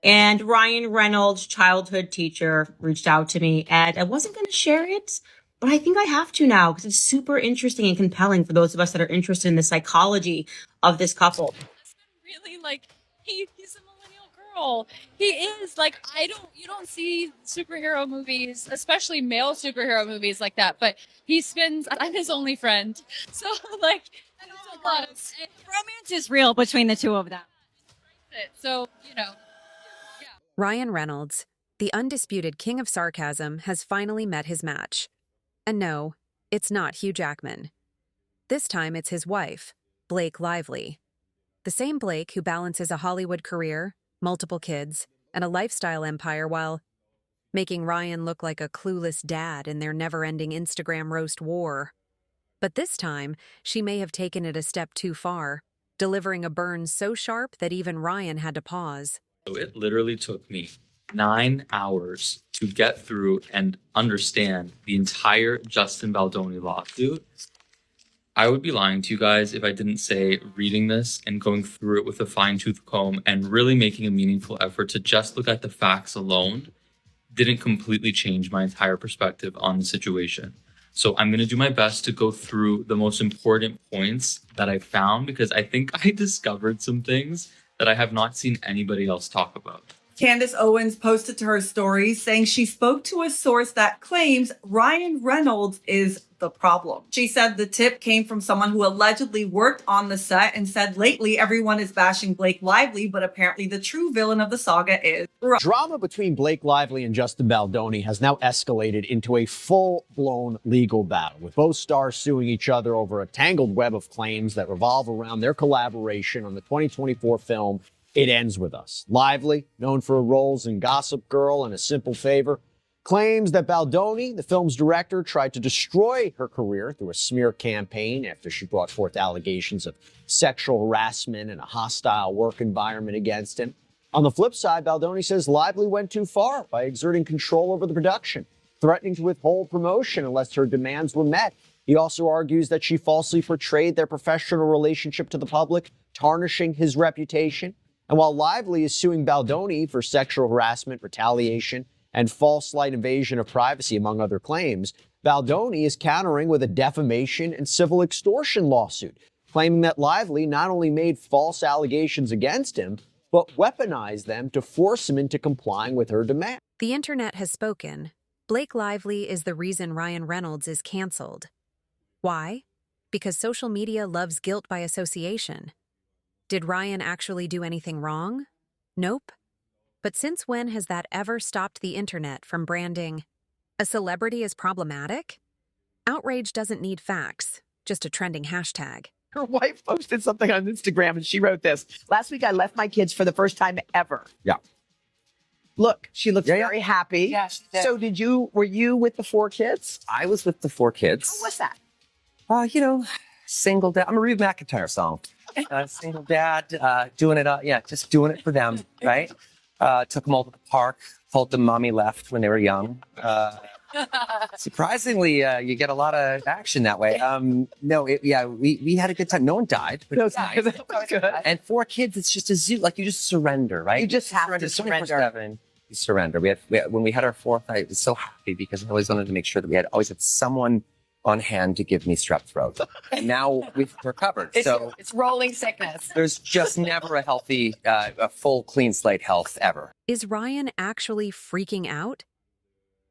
And Ryan Reynolds, childhood teacher, reached out to me, and I wasn't going to share it, but I think I have to now because it's super interesting and compelling for those of us that are interested in the psychology of this couple. Really, like, he's a millennial girl. He is like, you don't see superhero movies, especially male superhero movies like that, but I'm his only friend. So like, it's a lot. Romance is real between the two of them. So, Ryan Reynolds, the undisputed king of sarcasm, has finally met his match. And no, it's not Hugh Jackman. This time it's his wife, Blake Lively. The same Blake who balances a Hollywood career, multiple kids, and a lifestyle empire while making Ryan look like a clueless dad in their never-ending Instagram roast war. But this time, she may have taken it a step too far, delivering a burn so sharp that even Ryan had to pause. So it literally took me 9 hours to get through and understand the entire Justin Baldoni lawsuit. I would be lying to you guys if I didn't say reading this and going through it with a fine-tooth comb and really making a meaningful effort to just look at the facts alone didn't completely change my entire perspective on the situation. So I'm going to do my best to go through the most important points that I found because I think I discovered some things that I have not seen anybody else talk about. Candace Owens posted to her story saying she spoke to a source that claims Ryan Reynolds is the problem. She said the tip came from someone who allegedly worked on the set and said lately everyone is bashing Blake Lively, but apparently the true villain of the saga is Ryan. Drama between Blake Lively and Justin Baldoni has now escalated into a full-blown legal battle, with both stars suing each other over a tangled web of claims that revolve around their collaboration on the 2024 film It Ends With Us. Lively, known for her roles in Gossip Girl and A Simple Favor, claims that Baldoni, the film's director, tried to destroy her career through a smear campaign after she brought forth allegations of sexual harassment and a hostile work environment against him. On the flip side, Baldoni says Lively went too far by exerting control over the production, threatening to withhold promotion unless her demands were met. He also argues that she falsely portrayed their professional relationship to the public, tarnishing his reputation. And while Lively is suing Baldoni for sexual harassment, retaliation, and false slight invasion of privacy, among other claims, Baldoni is countering with a defamation and civil extortion lawsuit, claiming that Lively not only made false allegations against him, but weaponized them to force him into complying with her demand. The internet has spoken. Blake Lively is the reason Ryan Reynolds is canceled. Why? Because social media loves guilt by association. Did Ryan actually do anything wrong? Nope. But since when has that ever stopped the internet from branding a celebrity as problematic? Outrage doesn't need facts, just a trending hashtag. Her wife posted something on Instagram and she wrote this. Last week I left my kids for the first time ever. Yeah. Look, she looked very happy. Yeah, she did. So were you with the 4 kids? I was with the 4 kids. How was that? Single dad. I'm a Reba McEntire song. Single dad, doing it. Just doing it for them, right? Took them all to the park. Told them mommy left when they were young. Surprisingly, you get a lot of action that way. We had a good time. No one died, but it was nice. That was good. And 4 kids, it's just a zoo. Like you just surrender, right? You just have to surrender. 24/7. You surrender. When we had our 4th, I was so happy because I always wanted to make sure that we always had someone on hand to give me strep throat. And now we're covered. It's rolling sickness. There's just never a healthy, a full clean slate health ever. Is Ryan actually freaking out?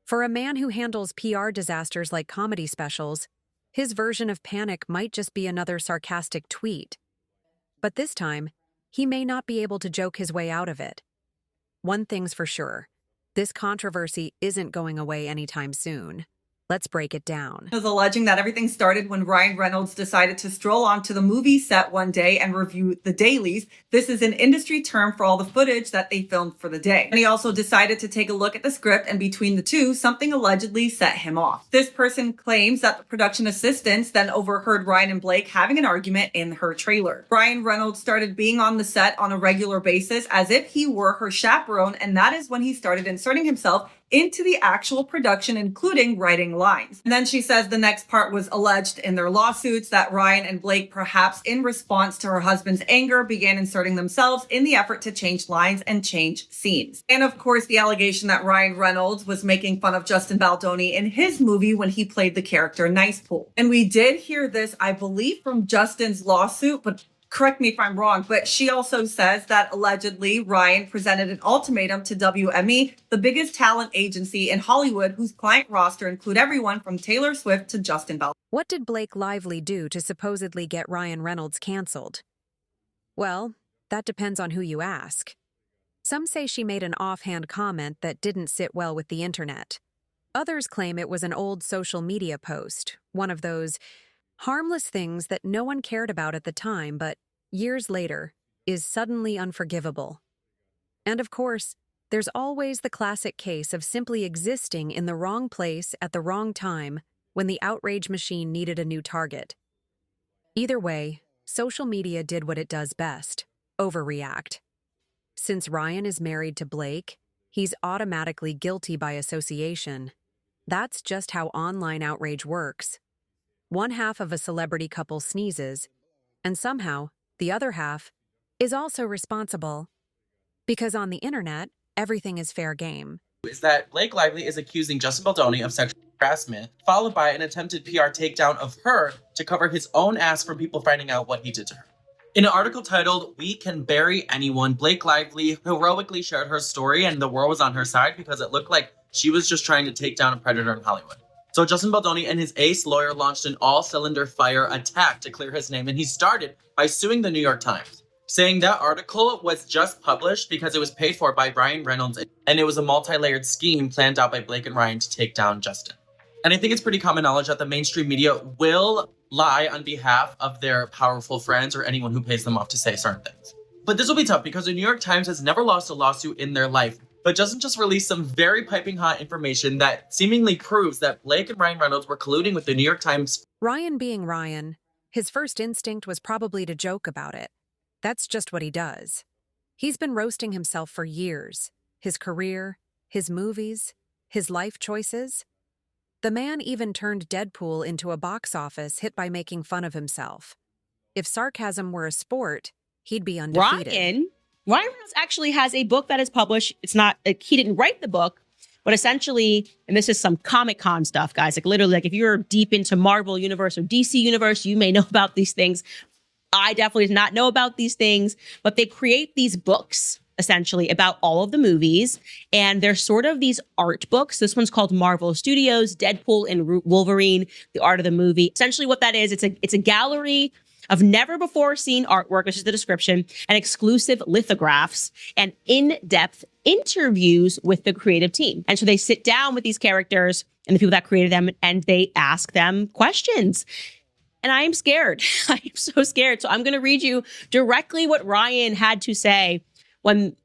For a man who handles PR disasters like comedy specials, his version of panic might just be another sarcastic tweet. But this time, he may not be able to joke his way out of it. One thing's for sure, this controversy isn't going away anytime soon. Let's break it down. Was alleging that everything started when Ryan Reynolds decided to stroll onto the movie set one day and review the dailies. This is an industry term for all the footage that they filmed for the day. And he also decided to take a look at the script, and between the two, something allegedly set him off. This person claims that the production assistants then overheard Ryan and Blake having an argument in her trailer. Ryan Reynolds started being on the set on a regular basis as if he were her chaperone, and that is when he started inserting himself into the actual production, including writing lines. And then she says the next part was alleged in their lawsuits that Ryan and Blake, perhaps in response to her husband's anger, began inserting themselves in the effort to change lines and change scenes. And of course, the allegation that Ryan Reynolds was making fun of Justin Baldoni in his movie when he played the character Nice Pool. And we did hear this, I believe, from Justin's lawsuit, but correct me if I'm wrong, but she also says that allegedly Ryan presented an ultimatum to WME, the biggest talent agency in Hollywood, whose client roster include everyone from Taylor Swift to Justin Baldoni. What did Blake Lively do to supposedly get Ryan Reynolds canceled? Well, that depends on who you ask. Some say she made an offhand comment that didn't sit well with the internet. Others claim it was an old social media post, one of those harmless things that no one cared about at the time, but years later is suddenly unforgivable. And of course, there's always the classic case of simply existing in the wrong place at the wrong time when the outrage machine needed a new target. Either way, social media did what it does best: overreact. Since Ryan is married to Blake, he's automatically guilty by association. That's just how online outrage works. One half of a celebrity couple sneezes, and somehow the other half is also responsible. Because on the internet, everything is fair game. Is that Blake Lively is accusing Justin Baldoni of sexual harassment, followed by an attempted PR takedown of her to cover his own ass from people finding out what he did to her. In an article titled, "We Can Bury Anyone," Blake Lively heroically shared her story, and the world was on her side because it looked like she was just trying to take down a predator in Hollywood. So Justin Baldoni and his ace lawyer launched an all-cylinder fire attack to clear his name, and he started by suing the New York Times, saying that article was just published because it was paid for by Ryan Reynolds, and it was a multi-layered scheme planned out by Blake and Ryan to take down Justin. And I think it's pretty common knowledge that the mainstream media will lie on behalf of their powerful friends or anyone who pays them off to say certain things. But this will be tough because the New York Times has never lost a lawsuit in their life, but Justin just released some very piping hot information that seemingly proves that Blake and Ryan Reynolds were colluding with the New York Times. Ryan being Ryan, his first instinct was probably to joke about it. That's just what he does. He's been roasting himself for years. His career, his movies, his life choices. The man even turned Deadpool into a box office hit by making fun of himself. If sarcasm were a sport, he'd be undefeated. Ryan Reynolds actually has a book that is published. It's not, he didn't write the book, but essentially, and this is some Comic-Con stuff, guys, like literally, like if you're deep into Marvel Universe or DC Universe, you may know about these things. I definitely did not know about these things, but they create these books essentially about all of the movies, and they're sort of these art books. This one's called Marvel Studios, Deadpool and Wolverine, the art of the movie. Essentially what that is, it's a gallery of never before seen artwork, which is the description, and exclusive lithographs and in-depth interviews with the creative team. And so they sit down with these characters and the people that created them, and they ask them questions. And I am scared. I am so scared. So I'm going to read you directly what Ryan had to say when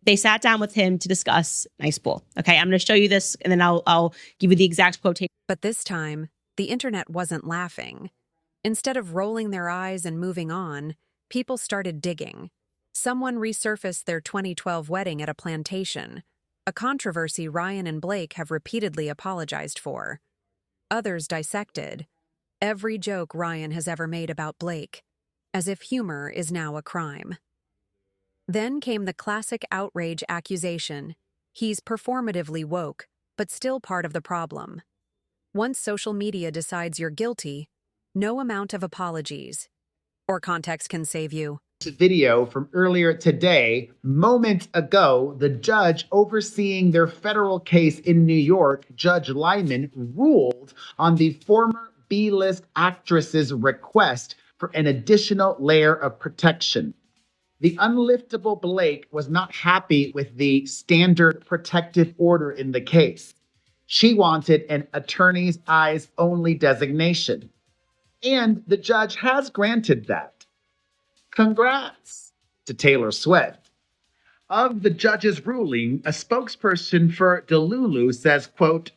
they sat down with him to discuss Nice Pool. Okay, I'm going to show you this, and then I'll give you the exact quotation. But this time, the internet wasn't laughing. Instead of rolling their eyes and moving on, people started digging. Someone resurfaced their 2012 wedding at a plantation, a controversy Ryan and Blake have repeatedly apologized for. Others dissected every joke Ryan has ever made about Blake, as if humor is now a crime. Then came the classic outrage accusation. He's performatively woke, but still part of the problem. Once social media decides you're guilty, no amount of apologies or context can save you. Video from earlier today, moments ago, the judge overseeing their federal case in New York, Judge Lyman, ruled on the former B-list actress's request for an additional layer of protection. The unliftable Blake was not happy with the standard protective order in the case. She wanted an attorney's eyes only designation. And the judge has granted that. Congrats to Taylor Swift. Of the judge's ruling, a spokesperson for Delulu says, quote,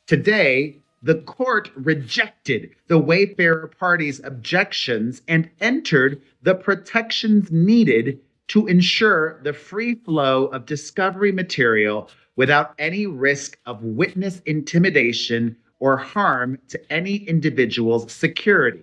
"Today, the court rejected the Wayfarer party's objections and entered the protections needed to ensure the free flow of discovery material without any risk of witness intimidation or harm to any individual's security.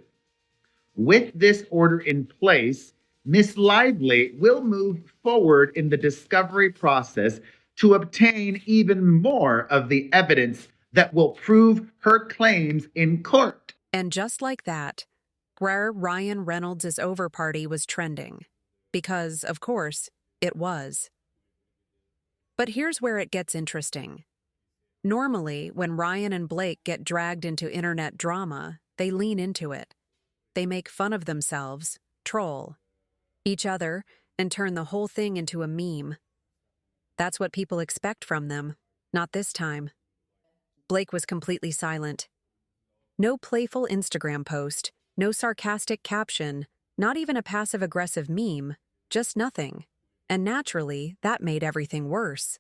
With this order in place, Ms. Lively will move forward in the discovery process to obtain even more of the evidence that will prove her claims in court. And just like that, Ryan Reynolds' over party was trending. Because, of course, it was. But here's where it gets interesting. Normally, when Ryan and Blake get dragged into internet drama, they lean into it. They make fun of themselves, troll each other, and turn the whole thing into a meme. That's what people expect from them, not this time. Blake was completely silent. No playful Instagram post, no sarcastic caption, not even a passive-aggressive meme, just nothing. And naturally, that made everything worse.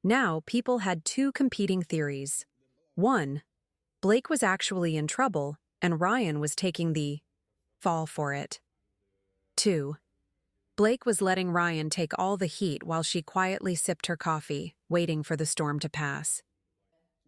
Now, people had two competing theories. One, Blake was actually in trouble, and Ryan was taking the fall for it. Two, Blake was letting Ryan take all the heat while she quietly sipped her coffee, waiting for the storm to pass.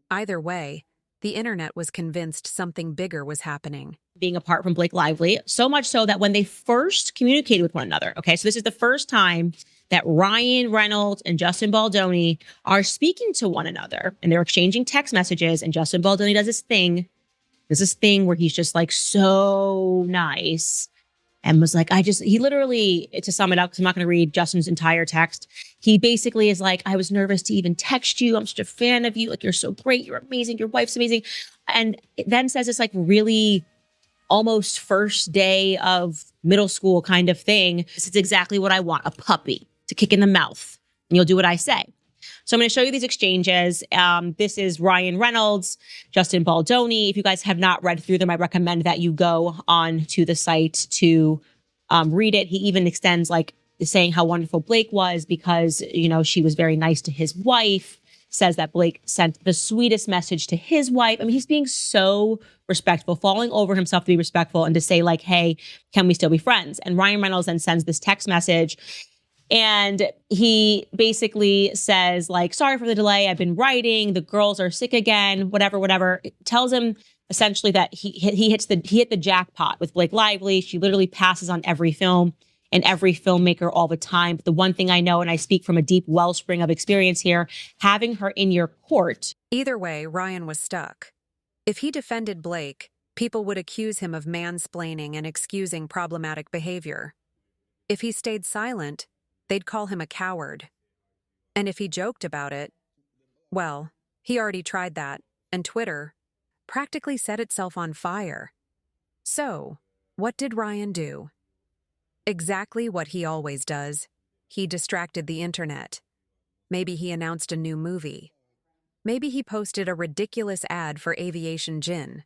Either way, the internet was convinced something bigger was happening. Being apart from Blake Lively, so much so that when they first communicated with one another, okay, so this is the first time that Ryan Reynolds and Justin Baldoni are speaking to one another, and they're exchanging text messages, and Justin Baldoni does this thing where he's just like so nice and was like, he literally, to sum it up, because I'm not going to read Justin's entire text, he basically is like, I was nervous to even text you. I'm such a fan of you. Like, you're so great. You're amazing. Your wife's amazing. And it then says this like really almost first day of middle school kind of thing. This is exactly what I want, a puppy to kick in the mouth. And you'll do what I say. So I'm going to show you these exchanges. This is Ryan Reynolds, Justin Baldoni. If you guys have not read through them, I recommend that you go on to the site to read it. He even extends like saying how wonderful Blake was because, you know, she was very nice to his wife, says that Blake sent the sweetest message to his wife. I mean, he's being so respectful, falling over himself to be respectful and to say like, hey, can we still be friends? And Ryan Reynolds then sends this text message. And he basically says, like, sorry for the delay. I've been writing. The girls are sick again, whatever. It tells him essentially that he hit the jackpot with Blake Lively. She literally passes on every film and every filmmaker all the time. But the one thing I know, and I speak from a deep wellspring of experience here, having her in your court. Either way, Ryan was stuck. If he defended Blake, people would accuse him of mansplaining and excusing problematic behavior. If he stayed silent, they'd call him a coward. And if he joked about it, well, he already tried that, and Twitter practically set itself on fire. So, what did Ryan do? Exactly what he always does. He distracted the internet. Maybe he announced a new movie. Maybe he posted a ridiculous ad for aviation gin.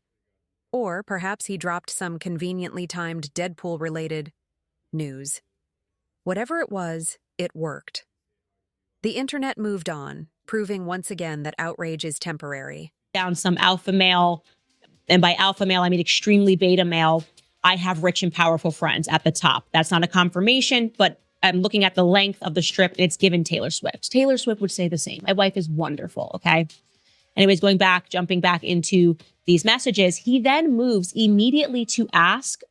Or perhaps he dropped some conveniently timed Deadpool-related news. Whatever it was, it worked. The internet moved on, proving once again that outrage is temporary. Down some alpha male, and by alpha male, I mean extremely beta male. I have rich and powerful friends at the top. That's not a confirmation, but I'm looking at the length of the strip, and it's given Taylor Swift. Taylor Swift would say the same. My wife is wonderful, okay? Anyways, jumping back into these messages, he then moves immediately to ask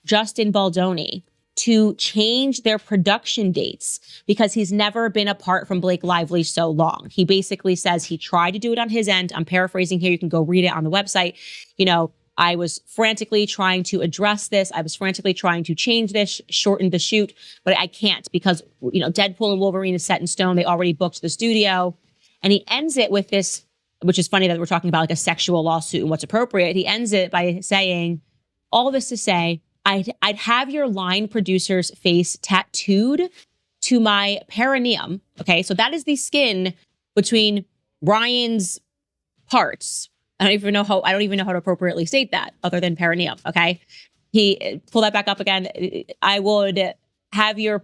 Justin Baldoni to change their production dates because he's never been apart from Blake Lively so long. He basically says he tried to do it on his end. I'm paraphrasing here. You can go read it on the website. You know, I was frantically trying to address this. I was frantically trying to change this, shorten the shoot, but I can't because, you know, Deadpool and Wolverine is set in stone. They already booked the studio. And he ends it with this, which is funny that we're talking about like a sexual lawsuit and what's appropriate. He ends it by saying, all this to say, I'd have your line producer's face tattooed to my perineum. Okay, so that is the skin between Ryan's parts. I don't even know how to appropriately state that other than perineum. Okay, he pull that back up again. I would have your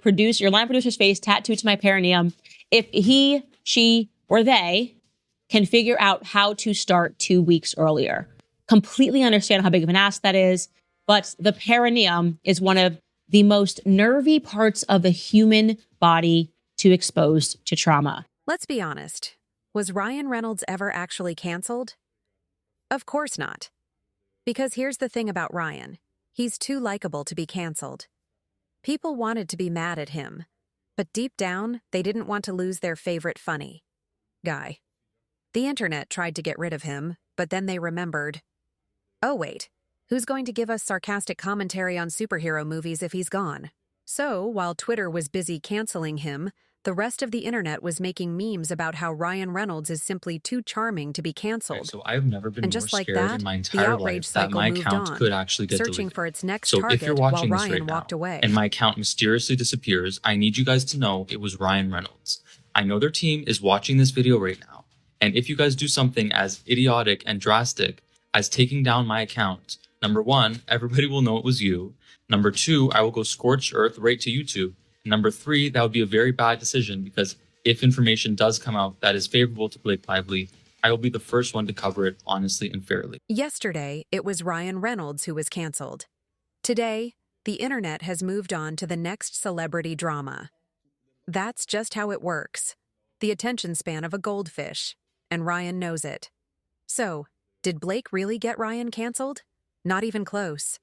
line producer's face tattooed to my perineum if he, she, or they can figure out how to start 2 weeks earlier. Completely understand how big of an ask that is. But the perineum is one of the most nervy parts of the human body to expose to trauma. Let's be honest. Was Ryan Reynolds ever actually canceled? Of course not. Because here's the thing about Ryan. He's too likable to be canceled. People wanted to be mad at him, but deep down, they didn't want to lose their favorite funny guy. The internet tried to get rid of him, but then they remembered, oh wait, who's going to give us sarcastic commentary on superhero movies if he's gone? So, while Twitter was busy canceling him, the rest of the internet was making memes about how Ryan Reynolds is simply too charming to be canceled. So I've never been And more just like scared that, in my the entire outrage life that cycle my moved account on, could actually get searching deleted. for its next So target if you're while watching this Ryan right walked now away. and my account mysteriously disappears, I need you guys to know it was Ryan Reynolds. I know their team is watching this video right now. And if you guys do something as idiotic and drastic as taking down my account, number one, everybody will know it was you. Number two, I will go scorched earth right to YouTube. Number three, that would be a very bad decision because if information does come out that is favorable to Blake Lively, I will be the first one to cover it honestly and fairly. Yesterday, it was Ryan Reynolds who was canceled. Today, the internet has moved on to the next celebrity drama. That's just how it works. The attention span of a goldfish. And Ryan knows it. So, did Blake really get Ryan canceled? Not even close.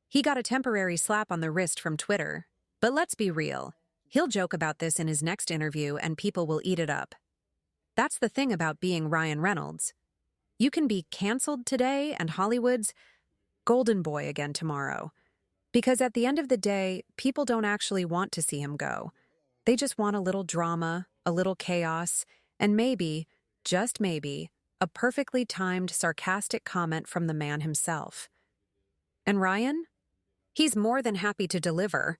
He got a temporary slap on the wrist from Twitter. But let's be real. He'll joke about this in his next interview and people will eat it up. That's the thing about being Ryan Reynolds. You can be canceled today and Hollywood's golden boy again tomorrow. Because at the end of the day, people don't actually want to see him go. They just want a little drama, a little chaos, and maybe, just maybe, a perfectly timed, sarcastic comment from the man himself. And Ryan? He's more than happy to deliver.